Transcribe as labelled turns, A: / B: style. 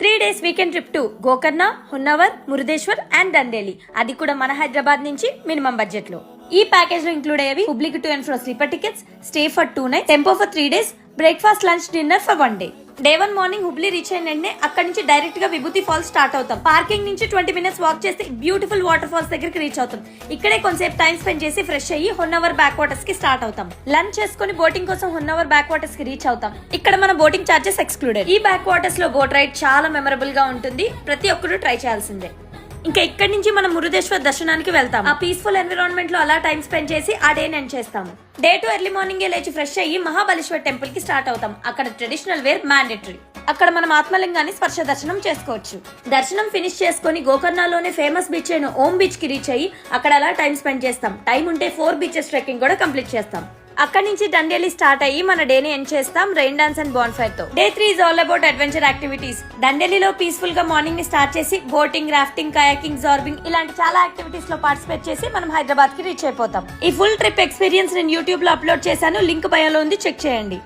A: 3 days weekend trip to Gokarna, Honnavar, Murudeshwar and Dandeli. అది కూడా మన హైదరాబాద్ నుంచి మినిమం బడ్జెట్ లో. ఈ ప్యాకేజ్ లో ఇంక్లూడ్ అయ్యేవి హుబ్లీకి to and fro sleeper tickets, stay for 2 nights, tempo for 3 days, breakfast, lunch, dinner for 1 day. Day 1 morning Hubli reach అయిన వెంటనే అక్కడ నుంచి డైరెక్ట్ గా విభూతి ఫాల్స్ స్టార్ట్ అవుతాం. పార్కింగ్ నుంచి 20 minutes వాక్ చేస్తే బ్యూటిఫుల్ వాటర్ ఫాల్స్ దగ్గరికి రీచ్ అవుతాం. ఇక్కడే కొంచెంసేపు టైం స్పెండ్ చేసి ఫ్రెష్ అయ్యి హొన్నవర్ బ్యాక్ వాటర్స్ కి స్టార్ట్ అవుతాం. లంచ్ చేసుకుని బోటింగ్ కోసం హొన్నవర్ బ్యాక్ వాటర్స్ కి రీచ్ అవుతాం. ఇక్కడ మన బోటింగ్ చార్జెస్ ఎక్స్క్లూడెడ్. ఈ బ్యాక్ వాటర్స్ లో బోట్ రైడ్ చాలా మెమరబుల్ గా ఉంటుంది. ప్రతి ఒక్కరు ట్రై చేయాల్సిందే. ఇంకా ఇక్కడి నుంచి మనం మురుదేశ్వర్ దర్శనానికి వెళ్తాం. ఆ పీస్ఫుల్ ఎన్విరాన్మెంట్ లో అలా టైం స్పెండ్ చేసి ఆ డే ఎండ్ చేస్తాము. Day 2 ఎర్లీ మార్నింగ్ లేచి ఫ్రెష్ అయ్యి మహాబలేశ్వర్ టెంపుల్ కి స్టార్ట్ అవుతాం. అక్కడ ట్రెడిషనల్ వేర్ మ్యాండేటరీ. అక్కడ మనం ఆత్మలింగాన్ని స్పర్శ దర్శనం చేసుకోవచ్చు. దర్శనం ఫినిష్ చేసుకుని గోకర్ణలోనే ఫేమస్ బీచ్ అయిన ఓం బీచ్ కి రీచ్ అయ్యి అక్కడ అలా టైం స్పెండ్ చేస్తాం. టైం ఉంటే 4 beaches ట్రెక్కింగ్ కూడా కంప్లీట్ చేస్తాం. అక్కడి నుంచి దండేలి స్టార్ట్ అయ్యి మన డేని ఎండ్ చేస్తాం rain dance and bonfire తో. Day 3 is all about adventure activities. దండేలిలో పీస్ఫుల్ గా మార్నింగ్ ని స్టార్ట్ చేసి బోటింగ్, రాఫ్టింగ్, కయాకింగ్, జార్బింగ్ ఇలాంటి చాలా యాక్టివిటీస్ లో పార్టిసిపేట్ చేసి మనం హైదరాబాద్ కి రీచ్ అయిపోతాం. ఈ ఫుల్ ట్రిప్ ఎక్స్పీరియన్స్ నేను యూట్యూబ్ లో అప్లోడ్ చేశాను. లింక్ బయోలో ఉంది, చెక్ చేయండి.